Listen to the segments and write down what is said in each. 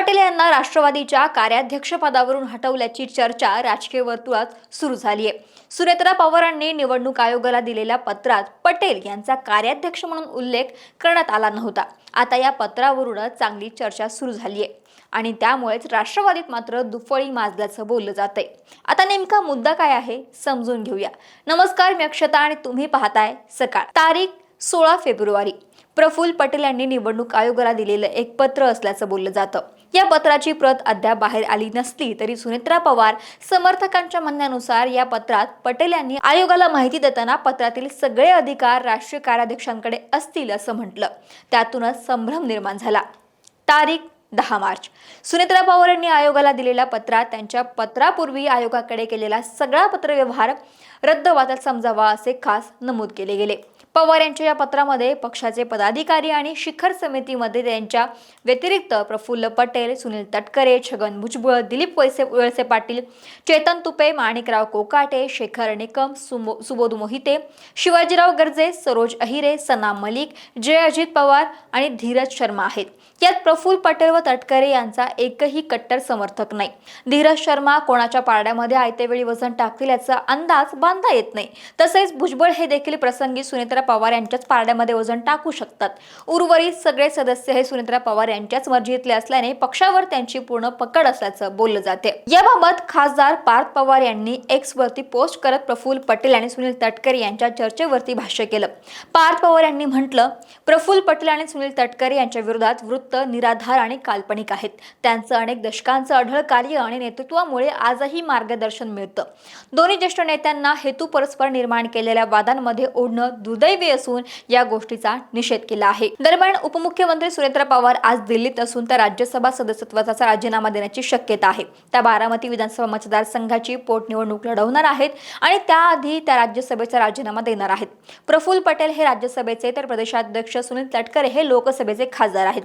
पाटील यांना राष्ट्रवादीच्या कार्याध्यक्षपदावरून हटवल्याची चर्चा राजकीय वर्तुळात सुरू झाली आहे। सुनेत्रा पवारांनी निवडणूक आयोगाला दिलेल्या पत्रात पटेल यांचा कार्याध्यक्ष म्हणून उल्लेख करण्यात आला नव्हता। आता या पत्रावरूनच चांगली चर्चा सुरू झाली आहे आणि त्यामुळेच राष्ट्रवादीत मात्र दुफळी माजल्याचं बोललं जातंय। आता नेमका मुद्दा काय आहे समजून घेऊया। नमस्कार, मी अक्षता आणि तुम्ही पाहताय सकाळ। तारीख 16 फेब्रुवारी। प्रफुल्ल पटेल यांनी निवडणूक आयोगाला दिलेलं एक पत्र असल्याचं बोललं जातं। या पत्राची प्रत अद्याप बाहेर आली नसली तरी सुनेत्रा पवार समर्थकांच्या म्हणण्यानुसार या पत्रात पटेल यांनी आयोगाला माहिती देताना पत्रातील सगळे अधिकार राष्ट्रीय कार्याध्यक्षांकडे असतील असं म्हटलं। त्यातूनच संभ्रम निर्माण झाला। तारीख 10 मार्च। सुनेत्रा पवार यांनी आयोगाला दिलेल्या पत्रात त्यांच्या पत्रापूर्वी आयोगाकडे केलेला सगळा पत्रव्यवहार रद्दबातल समजावा असे खास नमूद केले गेले। पवार यांच्या या पत्रामध्ये पक्षाचे पदाधिकारी आणि शिखर समितीमध्ये त्यांच्या व्यतिरिक्त प्रफुल्ल पटेल, सुनील तटकरे, छगन भुजबळ, दिलीप वळसे पाटील, चेतन तुपे, माणिकराव कोकाटे, शेखर निकम, सुबोध मोहिते, शिवाजीराव गर्जे, सरोज अहिरे, सनाम मलिक, जय अजित पवार आणि धीरज शर्मा आहेत। यात प्रफुल्ल पटेल व तटकरे यांचा एकही कट्टर समर्थक नाही। धीरज शर्मा कोणाच्या पारड्यामध्ये आयतेवेळी वजन टाकतील याचा अंदाज बांधता येत नाही। तसेच भुजबळ हे देखील प्रसंगी सुनेत्रा पवार यांच्याच पारड्यामध्ये वजन टाकू शकतात। उर्वरित सगळे सदस्य हे सुनेत्रा पवार यांच्याच मर्जीतले असल्याने पक्षावर त्यांची पूर्ण पकड असल्याचं बोललं जाते। याबाबत खासदार पार्थ पवार यांनी एक्स वरती पोस्ट करत प्रफुल्ल पटेल आणि सुनील तटकरे यांच्या चर्चेवरती भाष्य केलं। पार्थ पवार यांनी म्हटलं, प्रफुल्ल पटेल आणि सुनील तटकरे यांच्या विरोधात वृत्त निराधार आणि काल्पनिक आहेत। त्यांचं अनेक दशकांचं अढळ कार्य आणि नेतृत्वामुळे आजही मार्गदर्शन मिळतं। दोन्ही ज्येष्ठ नेत्यांना हेतू परस्पर निर्माण केलेल्या वादांमध्ये ओढणं दुर्दैवी असून या गोष्टीचा निषेध केला आहे। दरम्यान उपमुख्यमंत्री सुनेत्रा पवार आज दिल्लीत असून त्या राज्यसभा सदस्यत्वाचा राजीनामा देण्याची शक्यता आहे। त्या बारामती विधानसभा मतदारसंघाची पोटनिवडणूक लढवणार आहेत आणि त्याआधी त्या राज्यसभेचा राजीनामा देणार आहेत। प्रफुल्ल पटेल हे राज्यसभेचे तर प्रदेशाध्यक्ष सुनील तटकरे हे लोकसभेचे खासदार आहेत।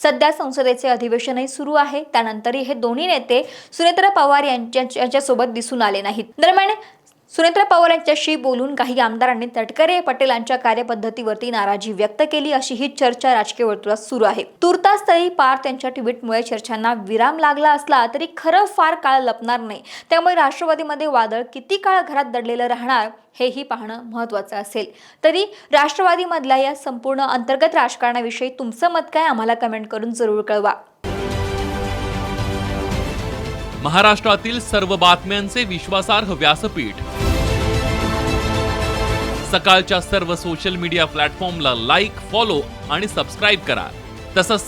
सध्या संसदेचे अधिवेशनही सुरू आहे। त्यानंतरही हे दोन्ही नेते सुनेत्रा पवार यांच्यासोबत दिसून आले नाहीत। दरम्यान सुनेत्रा पवार यांच्याशी बोलून काही आमदारांनी तटकरे पटेलांच्या कार्यपद्धतीवरती नाराजी व्यक्त केली अशी ही चर्चा राजकीय वर्तुळात सुरू आहे। तुर्तासतरी पार्थ यांच्या ट्विटमुळे चर्चांना विराम लागला असला तरी खरं फार काळ लपणार नाही। त्यामुळे राष्ट्रवादीमध्ये वादळ किती काळ घरात दडलेलं राहणार हेही पाहणं महत्त्वाचं असेल। तरी राष्ट्रवादीमधल्या या संपूर्ण अंतर्गत राजकारणाविषयी तुमचं मत काय आम्हाला कमेंट करून जरूर कळवा। महाराष्ट्रातील सर्व बातम्यांचे विश्वासार्ह व्यासपीठ सकाळच्या सर्व सोशल मीडिया प्लॅटफॉर्मला लाईक, फॉलो आणि सबस्क्राईब करा। तसंच